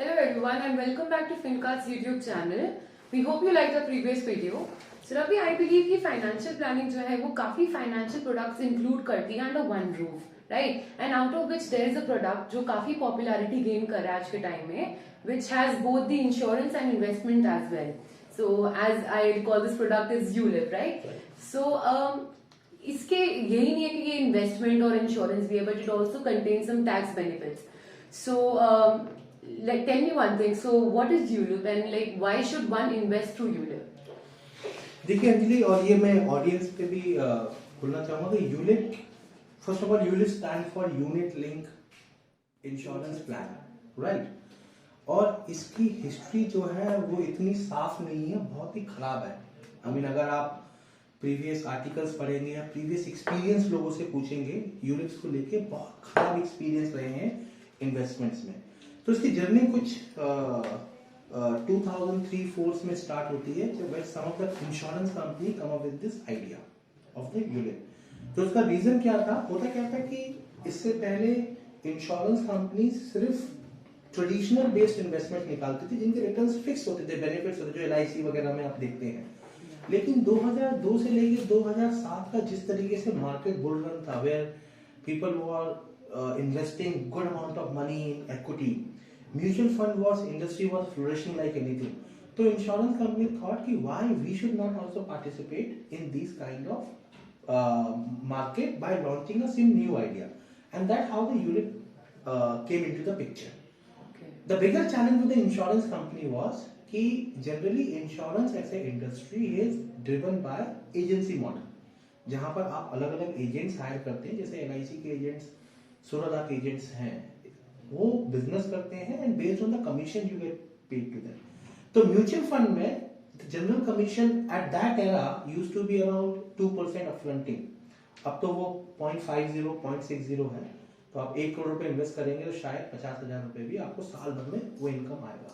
Hello everyone and welcome back to Fincard's YouTube channel. We hope you liked the previous video. So Ravi, I believe कि financial planning जो है वो काफी financial products include करती है under one roof, right? And out of which there is a product जो काफी popularity gain कर रहा है आज के time में, which has both the insurance and investment as well. So as I call this product is ULIP, right? So इसके यही नहीं है कि ये investment और insurance भी है, but it also contains some tax benefits. So like tell me one thing, so what is ULIP and like why should one invest through ULIP? देखिए अंजलि, और ये मैं ऑडियंस पे भी बोलना चाहूंगा कि ULIP, first of all ULIP stand for unit link insurance plan, right. और इसकी हिस्ट्री जो है वो इतनी साफ नहीं है, बहुत ही खराब है। आई मीन अगर आप प्रीवियस आर्टिकल्स पढ़ेंगे या प्रीवियस एक्सपीरियंस लोगों से पूछेंगे, यूलिप्स को लेके बहुत खराब एक्सपीरियंस रहे हैं इन्वेस्टमेंट्स में। तो इसकी जर्नी कुछ 2003-4 में स्टार्ट होती है, जब some of the insurance company come up with this idea of the ULIP. तो उसका रीजन क्या था? होता क्या था कि इससे पहले इंश्योरेंस कंपनी सिर्फ ट्रेडिशनल बेस्ड इन्वेस्टमेंट निकालती थी, जिनके रिटर्न्स फिक्स होते थे, बेनिफिट्स होते, जो LIC वगैरह में आप देखते हैं। लेकिन 2002 से लेकर 2007 का जिस तरीके से मार्केट बुल रन था, where people were investing good amount of money in equity, mutual fund was industry was flourishing like anything, तो इंश्योरेंस कंपनी थॉट कि why we should not also participate in this kind of market by launching a some new idea, and that's how the ULIP came into the picture. Okay. The bigger challenge with the insurance company was कि generally insurance as a industry is driven by agency model, जहां पर आप अलग अलग agents higher करते हैं, जैसे LIC के एजेंट्स 16 लाख एजेंट्स हैं, वो बिजनेस करते हैं and based on the commission you get paid to them. तो म्यूचुअल फंड में general commission at that era used to be around 2% upfronting, अब तो वो 0.50 0.60 है। तो आप 1 करोड़ रुपए इन्वेस्ट करेंगे तो शायद 50,000 रुपए भी आपको साल भर में वो इनकम आएगा।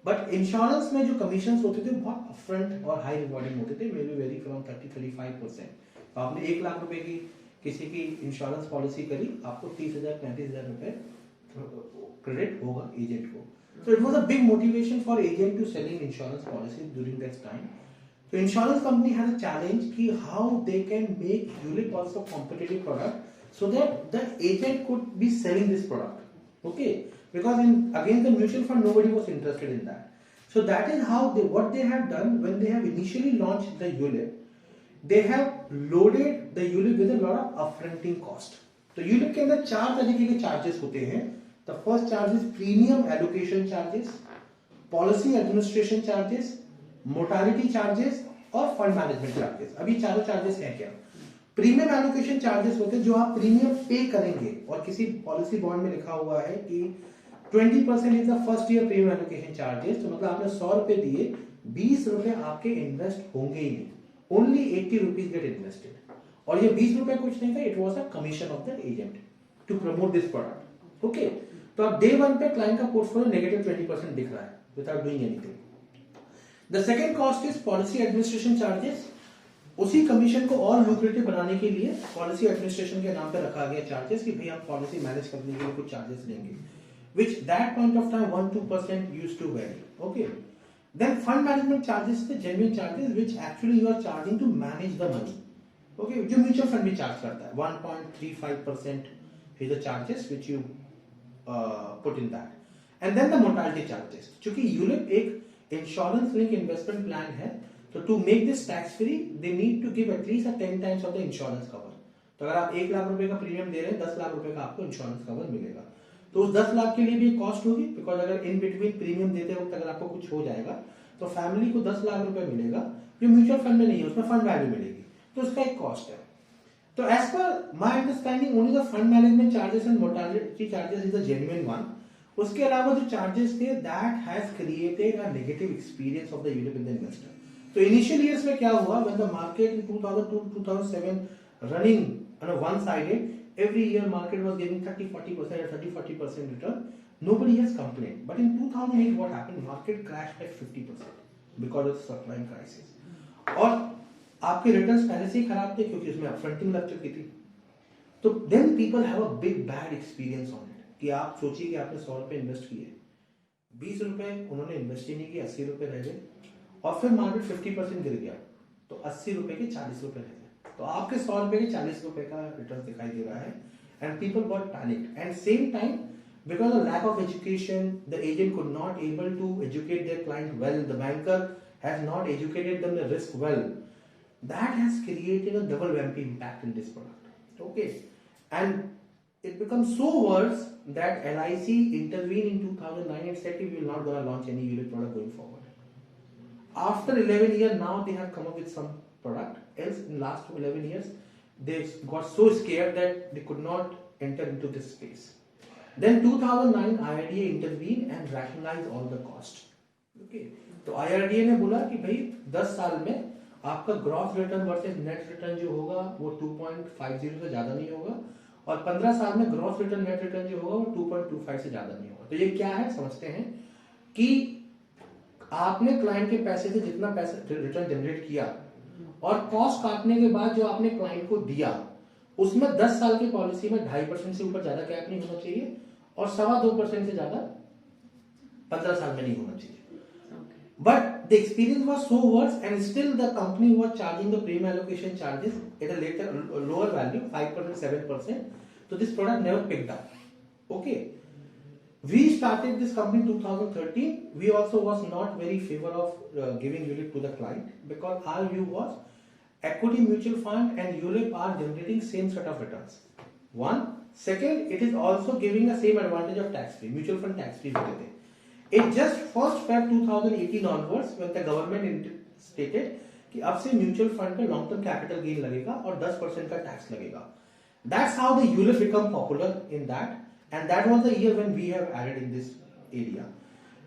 बट इंश्योरेंस में जो कमीशन होते थे बहुत अपफ्रंट और हाई रिवॉर्डिंग होते थे, मे बी वेरी फ्रॉम 30-35%। तो आपने 1 लाख रुपए की किसी की इंश्योरेंस पॉलिसी करी, आपको 30,000-35,000 रुपए क्रेडिट होगा एजेंट को। So it was a big motivation for agent to selling insurance policies during that time. So insurance company had a challenge ki how they can make ULIP also competitive product so that the agent could be selling this product. Okay, because against the mutual fund nobody was interested in that. So that is how what they have done when they have initially launched the ULIP. They have loaded the ULIP with a lot of upfronting cost. तो ULIP के अंदर 4 तरीके के charges होते हैं। The first charge is premium allocation charges, policy administration charges, mortality charges और fund management charges। अभी चारों चार्जेस हैं क्या? प्रीमियम एलोकेशन चार्जेस होते हैं जो आप प्रीमियम पे करेंगे, और किसी पॉलिसी बॉन्ड में लिखा हुआ है कि 20% is the first year premium allocation charges. तो मतलब आपने 100 रुपए दिए, 20 रुपए आपके इन्वेस्ट होंगे ही नहीं, ओनली 80 रुपीज गेट इन्वेस्टेड। और ये 20 रुपए कुछ नहीं था, it was a commission of the agent to promote this product. Okay, तो अब डे 1 पे क्लाइंट का पोर्टफोलियो नेगेटिव 20% दिख रहा है without doing anything. The second cost is policy administration charges. उसी कमीशन को और लुक्रेटिव बनाने के लिए पॉलिसी एडमिनिस्ट्रेशन के नाम पे रखा गया चार्जेस कि भाई आप पॉलिसी मैनेज करने के लिए कुछ चार्जेस लेंगे, which that point of time 1-2% used to vary. Okay, then fund management charges, the genuine charges which actually you are charging to manage the money. Okay, जो म्यूचुअल फंड भी charge करता है 1.35% is the charges which you put in that, and then the mortality charges। चूंकि ULIP एक insurance link investment plan है, तो to make this tax free they need to give at least 10 times of the insurance cover. तो अगर आप 1 लाख रुपए का premium दे रहे हैं, 10 लाख रुपए का आपको इंश्योरेंस कवर मिलेगा। तो उस 10 लाख के लिए भी कॉस्ट होगी, बिकॉज अगर इन बिटवीन प्रीमियम देते वक्त अगर आपको कुछ हो जाएगा तो फैमिली को 10 लाख रुपए मिलेगा, जो म्यूचुअल फंड में नहीं है, उसमें फंड वैल्यू मिलेगी, तो उसका एक कॉस्ट है। तो as per my understanding only the fund management charges and mortality charges is the genuine one। उसके अलावा जो चार्जेस थे that has created a negative experience of the ULIP in the investor। तो initial years में क्या हुआ, when the market in 2002-2007 running on a one sided, every year market was giving 30-40% or 30-40% return, nobody has complained, but in 2008 what happened, market crashed by 50% because of the subprime crisis, और आपके returns पहले से ही खराब थे क्योंकि उसमें अपफ्रंटिंग लग चुकी थी। तो then people have a big bad experience on it, कि आप सोचिए कि आपने 100 रुपए इन्वेस्ट किए, ₹20 उन्होंने इन्वेस्ट ही नहीं किया, ₹80 रह गए, और फिर मार्केट 50% गिर गया तो ₹80 के ₹40 रह गए, तो आपके ₹100 के ₹40 का रिटर्न दिखाई दे रहा है, and people got panicked. And same time, because of lack of education, the agent could not able to educate their client well, the banker has not educated them the risk well. That has created a double whammy impact in this product. Okay, and it becomes so worse that LIC intervened in 2009 and said we will not gonna launch any ULIP product going forward. After 11 years, now they have come up with some product. Else, in last 11 years, they got so scared that they could not enter into this space. Then 2009 IRDA intervened and rationalized all the cost. Okay, तो IRDA ने बोला कि भाई 10 साल में आपका gross return versus net return जो होगा वो 2.50 से ज्यादा नहीं होगा, और 15 साल में ग्रॉस रिटर्न नेट रिटर्न जो होगा वो 2.25 से ज्यादा नहीं होगा। तो ये क्या है समझते हैं कि आपने क्लाइंट के पैसे से जितना पैसा रिटर्न जनरेट किया और कॉस्ट काटने के बाद जो आपने क्लाइंट को दिया, उसमें 10 साल की पॉलिसी में 2.5% से ऊपर ज्यादा कैप नहीं होना चाहिए, और 2.25% से ज्यादा 15 साल में नहीं होना चाहिए। But the experience was so worse, and still the company was charging the premium allocation charges at a lower value, 5%, 7%. So this product never picked up. Okay, we started this company in 2013. We also was not very favor of giving ULIP to the client, because our view was equity mutual fund and ULIP are generating same set of returns. One, second, it is also giving the same advantage of tax free, mutual fund tax free होते थे। It just first Feb 2018 onwards when the government stated कि अब से mutual fund पे long term capital gain लगेगा और 10% का tax लगेगा। That's how the ULIP become popular in that, and that was the year when we have added in this area.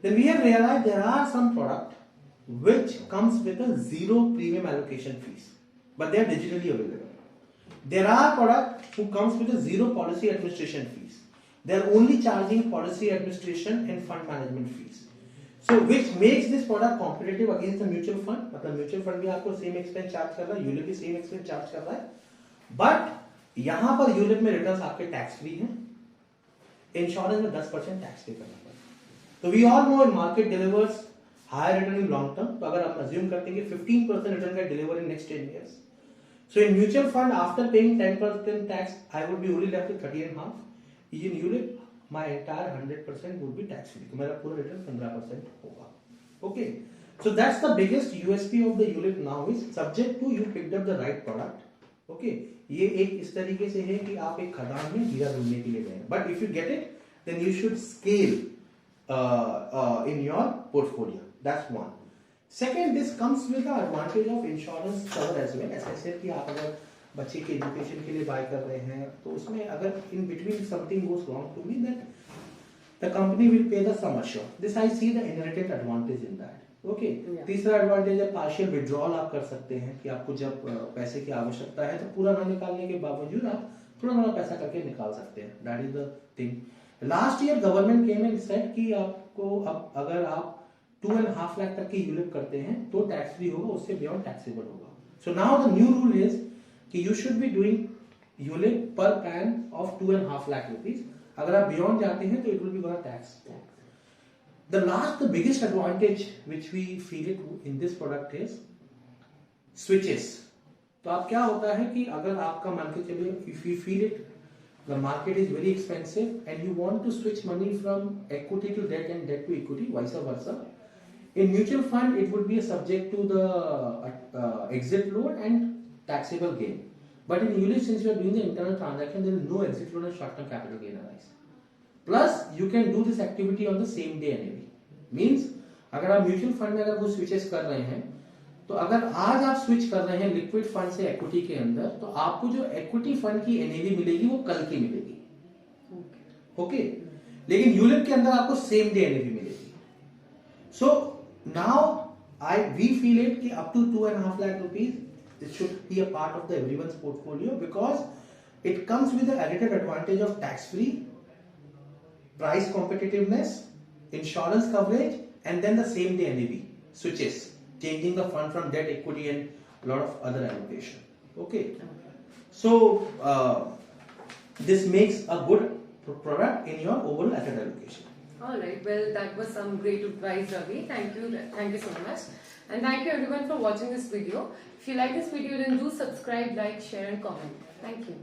Then we have realized there are some product which comes with a zero premium allocation fees, but they are digitally available. There are products who comes with a zero policy administration fees. They are only charging policy administration and fund management fees. So which makes this product competitive against the mutual fund. मतलब mutual fund भी आपको same expense charge कर रहा है, ULIP भी same expense charge कर रहा है, बट यहां पर यूलिप में रिटर्न्स आपके टैक्स फ्री हैं, इंश्योरेंस में 10% टैक्स पे करना पड़ता है। तो we all know market delivers higher return in long term, तो अगर आप अज्यूम करते हैं कि 15% रिटर्न का deliver in next 10 years, so in mutual fund after paying 10% tax I would be only left with 30.5. In ULIP my entire 100% would be tax free, तो मेरा पूरा रिटर्न 15% होगा। Okay, so that's the biggest USP of the ULIP now is subject to you picked up the right product. Okay, ये एक इस तरीके से है कि आप एक खदान में हीरा ढूंढने के लिए गए, but if you get it then you should scale in your portfolio. That's one. Second, this comes with the advantage of insurance cover as well. As I said कि आप अगर बच्चे के एजुकेशन के लिए बाय कर रहे हैं तो उसमें अगर in between something goes wrong to me then the company will pay the sum assure. This I see the inherited advantage in that. Okay, तीसरा एडवांटेज है पार्शियल विड्रॉल आप कर सकते हैं कि आपको जब पैसे की आवश्यकता है तो पूरा ना निकालने के बावजूद आप थोड़ा थोड़ा पैसा करके निकाल सकते हैं। That is the thing. Last year government came and said कि आपको अब अगर आप 2.5 लाख तक की यूलिप करते हैं तो टैक्स फ्री होगा, उससे बियॉन्ड टैक्सेबल होगा। So now the new rule is कि you should be doing ULIP per PAN of 2.5 lakh rupees. अगर आप बियॉन्ड जाते हैं तो it will be gonna tax. The biggest advantage which we feel it in this product is switches. तो आप क्या होता है कि अगर आपका मान के चलिए if you feel it the market is very expensive and you want to switch money from equity to debt and debt to equity, vice versa. In mutual fund, it would be subject to the exit load and taxable gain. But in ULIP, since you are doing the internal transaction, there is no exit load and short-term capital gain arise. Plus, you can do this activity on the same day NAV. Means, अगर आप mutual fund में अगर वो switches कर रहे हैं तो अगर आज आप स्विच कर रहे हैं लिक्विड फंड से इक्विटी के अंदर तो आपको जो इक्विटी फंड की एनएवी मिलेगी वो कल की मिलेगी। ओके, लेकिन यूलिप के अंदर आपको सेम डे एनएवी मिलेगी। So now we feel it कि up to 2.5 lakh rupees it should be a part of the everyone's portfolio because it comes with the edited advantage of tax free, price competitiveness, insurance coverage and then the same day NAV switches, changing the fund from debt, equity and a lot of other allocation. Okay, so this makes a good product in your overall asset allocation. All right. Well, that was some great advice, Ravi. Thank you so much, and thank you everyone for watching this video. If you like this video, then do subscribe, like, share, and comment. Thank you.